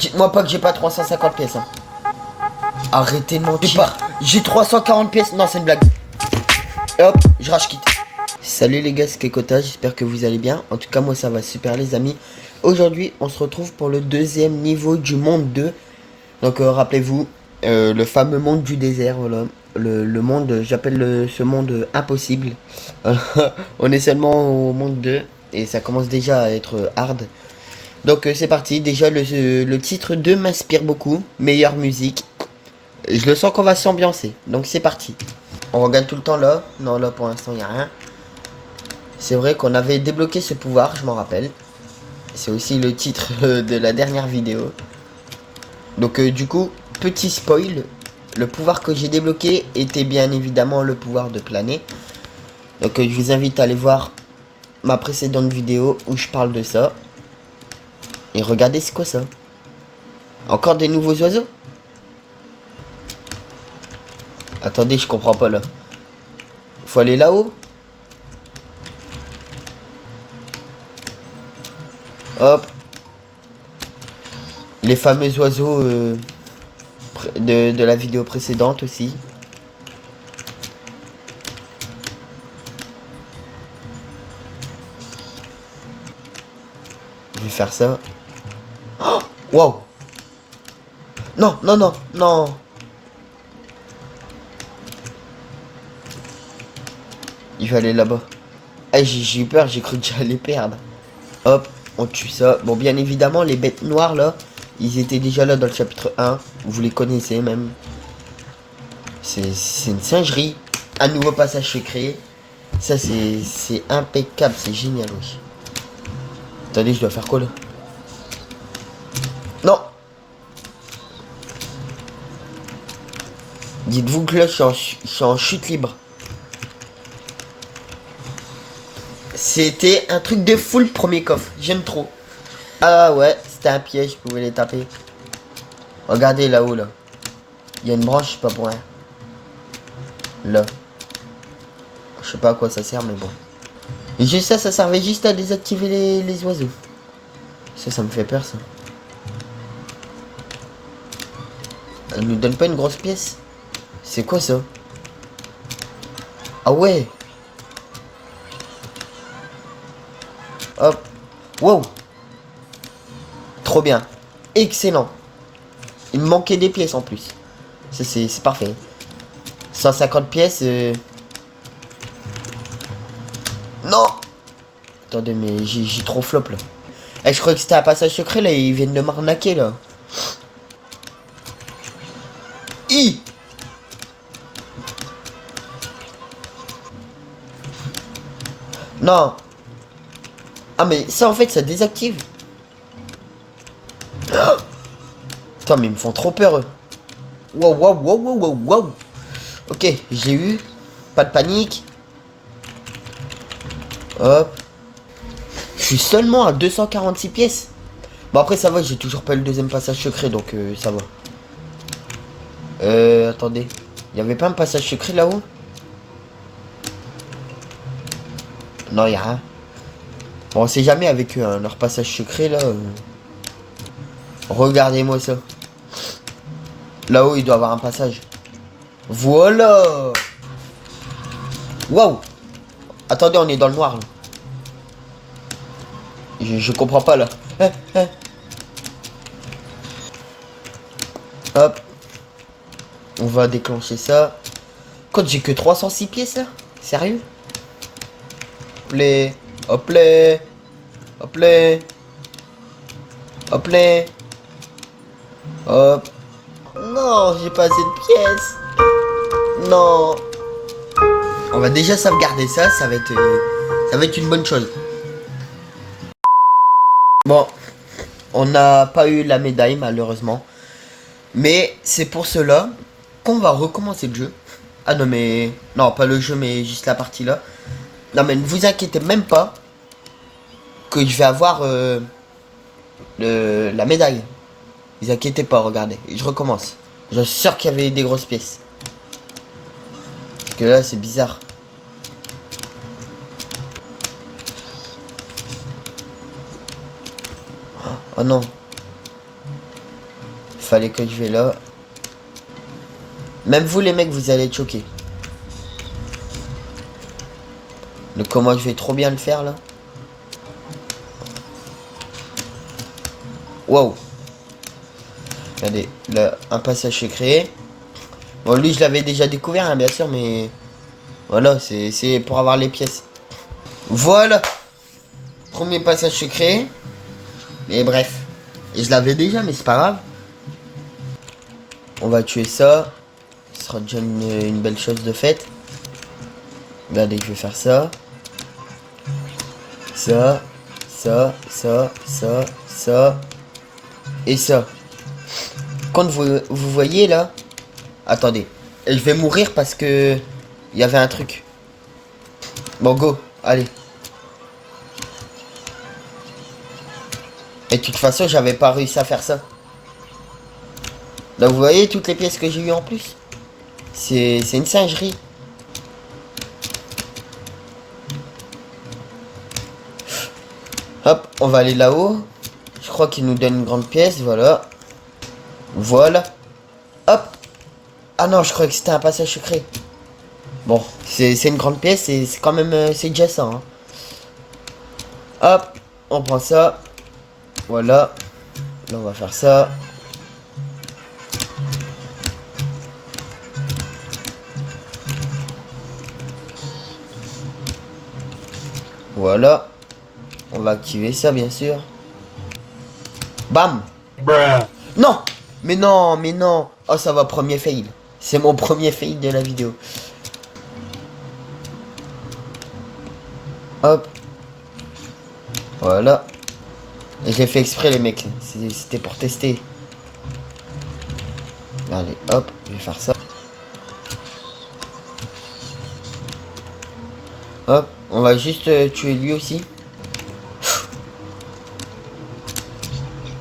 Dites-moi pas que j'ai pas 350 pièces. Hein. Arrêtez de mentir. J'ai 340 pièces. Non, c'est une blague. Et hop, je rage quitte. Salut les gars, c'est Kekota, j'espère que vous allez bien. En tout cas, moi ça va super les amis. Aujourd'hui, on se retrouve pour le deuxième niveau du monde 2. Donc rappelez-vous, le fameux monde du désert, voilà. Le monde, j'appelle ce monde impossible. On est seulement au monde 2 et ça commence déjà à être hard. Donc c'est parti, déjà le titre 2 m'inspire beaucoup. Meilleure musique. Je le sens qu'on va s'ambiancer, donc c'est parti. On regarde tout le temps là. Non, là pour l'instant il n'y a rien. C'est vrai qu'on avait débloqué ce pouvoir, je m'en rappelle. C'est aussi le titre de la dernière vidéo. Donc du coup, petit spoil. Le pouvoir que j'ai débloqué était bien évidemment le pouvoir de planer. Donc je vous invite à aller voir ma précédente vidéo où je parle de ça. Et regardez c'est quoi ça. Encore des nouveaux oiseaux. Attendez, je comprends pas là. Faut aller là-haut. Hop. Les fameux oiseaux de la vidéo précédente aussi. Je vais faire ça. Oh, wow. Non, non, non, non. Il va aller là-bas. Ah, j'ai eu peur, j'ai cru que j'allais perdre. Hop, on tue ça. Bon, bien évidemment, les bêtes noires, là, ils étaient déjà là dans le chapitre 1. Vous les connaissez même. C'est une singerie. Un nouveau passage secret. Ça, c'est impeccable. C'est génial, oui. Attendez, je dois faire quoi, là? Non. Dites-vous que là, je suis en chute libre. C'était un truc de fou le premier coffre. J'aime trop. Ah ouais, c'était un piège, je pouvais les taper. Regardez là-haut, là. Il y a une branche, je sais pas pour rien. Là. Je sais pas à quoi ça sert, mais bon. Et juste ça, ça servait juste à désactiver les oiseaux. Ça me fait peur, ça. Elle nous donne pas une grosse pièce. C'est quoi ça? Ah ouais. Hop. Wow. Trop bien. Excellent. Il me manquait des pièces en plus. Ça c'est parfait. 150 pièces. Non. Attendez, mais j'ai trop flop là. Eh, je croyais que c'était un passage secret là. Ils viennent de m'arnaquer là. I. Non. Ah mais ça en fait ça désactive. Oh. Putain mais ils me font trop peur eux. Wow wow wow wow wow wow. Ok, j'ai eu. Pas de panique. Hop. Je suis seulement à 246 pièces. Bon après ça va, j'ai toujours pas eu le deuxième passage secret donc ça va. Attendez. Il y avait pas un passage secret là-haut? Non, il y a rien. Bon, on sait jamais avec eux, hein, leur passage secret là. Regardez-moi ça. Là-haut, il doit avoir un passage. Voilà. Waouh. Attendez, on est dans le noir là. Je comprends pas là. Hop. On va déclencher ça. Quand j'ai que 306 pièces là? Sérieux? Hop les. Hop les. Hop les. Hop les. Hop. Non, j'ai pas assez de pièces. Non. On va déjà sauvegarder ça, ça va être une bonne chose. Bon, on n'a pas eu la médaille malheureusement. Mais c'est pour cela qu'on va recommencer le jeu. Ah non mais... Non, pas le jeu mais juste la partie là. Non mais ne vous inquiétez même pas que je vais avoir la médaille. Ne vous inquiétez pas, regardez. Je recommence. Je suis sûr qu'il y avait des grosses pièces. Parce que là c'est bizarre. Oh non. Fallait que je vais là. Même vous les mecs, vous allez être choqués. Le comment je vais trop bien le faire là. Waouh. Regardez, là, un passage secret. Bon, lui, je l'avais déjà découvert, hein, bien sûr, mais... Voilà, c'est pour avoir les pièces. Voilà. Premier passage secret. Et bref. Et je l'avais déjà, mais c'est pas grave. On va tuer ça. Ce sera déjà une belle chose de faite. Regardez, je vais faire ça. Ça. Ça. Ça. Ça. Ça. Et ça. Quand vous voyez là. Attendez. Et je vais mourir parce que... Il y avait un truc. Bon, go. Allez. Et de toute façon, j'avais pas réussi à faire ça. Là, vous voyez toutes les pièces que j'ai eues en plus. C'est une singerie. Hop, on va aller là-haut. Je crois qu'il nous donne une grande pièce, voilà. Voilà. Hop. Ah non, je croyais que c'était un passage secret. Bon, c'est une grande pièce et c'est quand même... c'est déjà ça. Hein. Hop, on prend ça. Voilà. Là, on va faire ça. Voilà. On va activer ça, bien sûr. Bam. Bruh. Non. Mais non, mais non. Oh, ça va, premier fail. C'est mon premier fail de la vidéo. Hop. Voilà. Et j'ai fait exprès, les mecs. C'était pour tester. Allez, hop. Je vais faire ça. Hop. On va juste tuer lui aussi.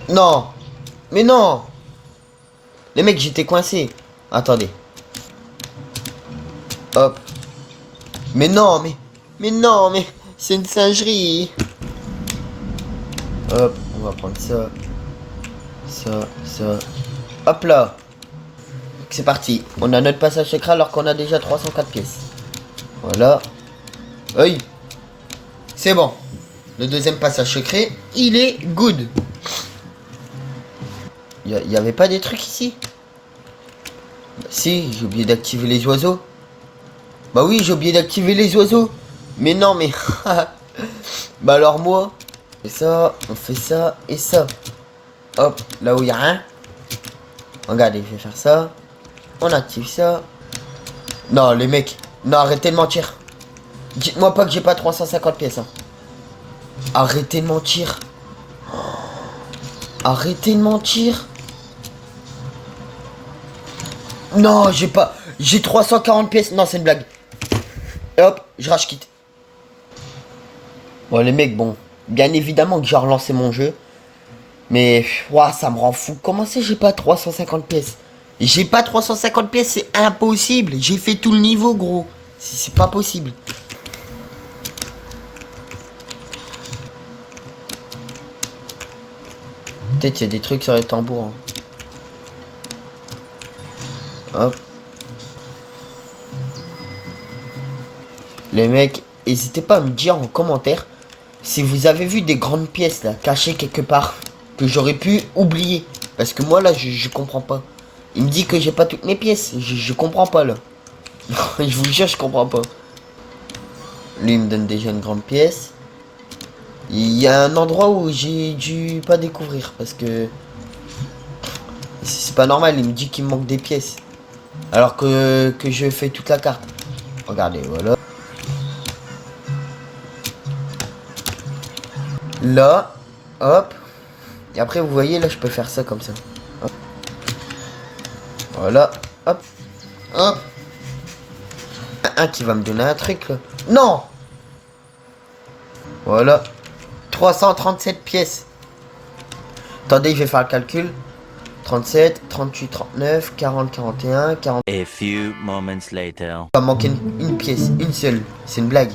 Non. Mais non. Les mecs, j'étais coincé. Attendez. Hop. Mais non, mais non, mais c'est une singerie. Hop, on va prendre ça. Ça. Hop là. C'est parti. On a notre passage secret alors qu'on a déjà 304 pièces. Voilà. Oui. C'est bon. Le deuxième passage secret, il est good. Il y avait pas des trucs ici? Bah, si, j'ai oublié d'activer les oiseaux. Bah oui, j'ai oublié d'activer les oiseaux. Mais non, mais... Bah alors moi... Et ça, on fait ça et ça. Hop, là où il n'y a rien. Regardez, je vais faire ça. On active ça. Non, les mecs. Non, arrêtez de mentir. Dites-moi pas que j'ai pas 350 pièces. Hein. Arrêtez de mentir. Arrêtez de mentir. Non, j'ai pas... J'ai 340 pièces. Non, c'est une blague. Et hop, je rage quitte. Bon, les mecs, bon. Bien évidemment que j'ai relancé mon jeu. Mais, ouah, ça me rend fou. Comment c'est j'ai pas 350 pièces? J'ai pas 350 pièces, c'est impossible. J'ai fait tout le niveau, gros. C'est pas possible. Peut-être qu'il y a des trucs sur les tambours. Hein. Hop. Les mecs, n'hésitez pas à me dire en commentaire si vous avez vu des grandes pièces là, cachées quelque part, que j'aurais pu oublier. Parce que moi là, je comprends pas. Il me dit que j'ai pas toutes mes pièces. Je comprends pas là. Je vous jure, je comprends pas. Lui, il me donne déjà une grande pièce. Il y a un endroit où j'ai dû pas découvrir. Parce que... c'est pas normal, il me dit qu'il me manque des pièces. Alors que je fais toute la carte. Regardez, voilà. Là, hop. Et après, vous voyez, là, je peux faire ça comme ça. Hop. Voilà, hop. Hop. Un qui va me donner un truc, là. Non! Voilà. 337 pièces. Attendez, je vais faire le calcul. 37, 38, 39, 40, 41, 40... A few moments later. Il va manquer une pièce, une seule. C'est une blague.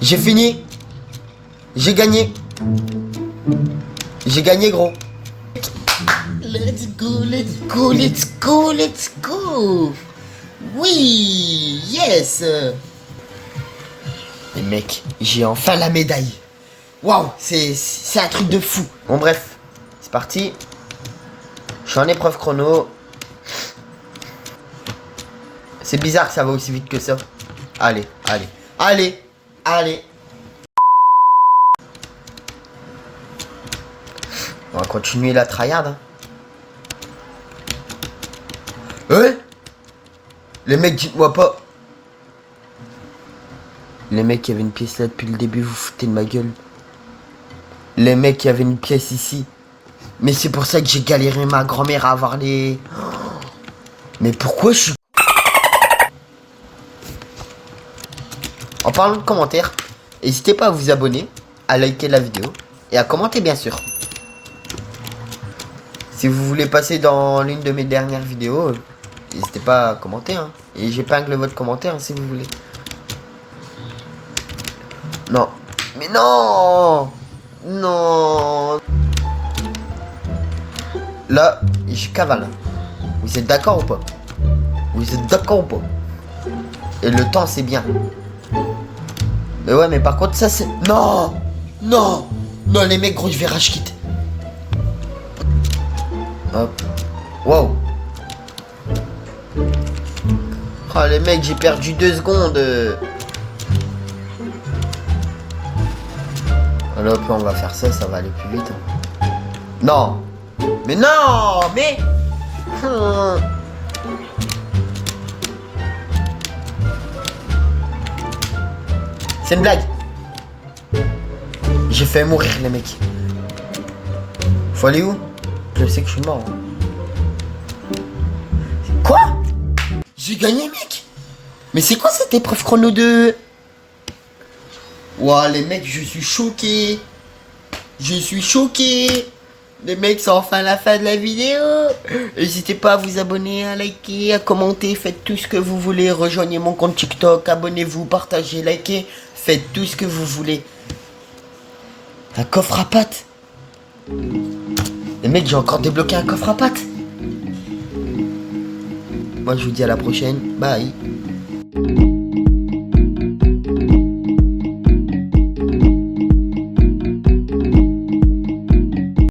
J'ai fini. J'ai gagné. J'ai gagné, gros. Let's go, let's go, let's go, let's go. Oui, yes. Mais mec, j'ai enfin la médaille. Waouh, c'est un truc de fou. Bon bref, c'est parti. Je suis en épreuve chrono. C'est bizarre que ça va aussi vite que ça. Allez, allez, allez, allez. On va continuer la tryhard. Hein. Les mecs, dites-moi pas. Les mecs, il y avait une pièce là depuis le début, vous foutez de ma gueule. Les mecs, il y avait une pièce ici. Mais c'est pour ça que j'ai galéré ma grand-mère à avoir les... Mais pourquoi je suis... En parlant de commentaires, n'hésitez pas à vous abonner, à liker la vidéo et à commenter bien sûr. Si vous voulez passer dans l'une de mes dernières vidéos, n'hésitez pas à commenter. Hein. Et j'épingle votre commentaire hein, si vous voulez. Non. Mais non. Non. Là, je cavale. Vous êtes d'accord ou pas? Vous êtes d'accord ou pas? Et le temps, c'est bien. Mais ouais, mais par contre, ça, c'est... Non. Non. Non, les mecs, gros, je vais rage quitte. Hop. Wow. Oh, les mecs, j'ai perdu 2 secondes. Alors, puis on va faire ça, ça va aller plus vite. Hein. Non. Mais non. Mais... C'est une blague. J'ai fait mourir les mecs. Faut aller où? Je sais que je suis mort. Hein. Quoi? J'ai gagné mec. Mais c'est quoi cette épreuve chrono 2? Ouah les mecs, je suis choqué. Je suis choqué. Les mecs, c'est enfin la fin de la vidéo. N'hésitez pas à vous abonner, à liker, à commenter. Faites tout ce que vous voulez. Rejoignez mon compte TikTok. Abonnez-vous, partagez, likez. Faites tout ce que vous voulez. Un coffre à pâtes. Les mecs, j'ai encore débloqué un coffre à pâtes. Moi, je vous dis à la prochaine. Bye.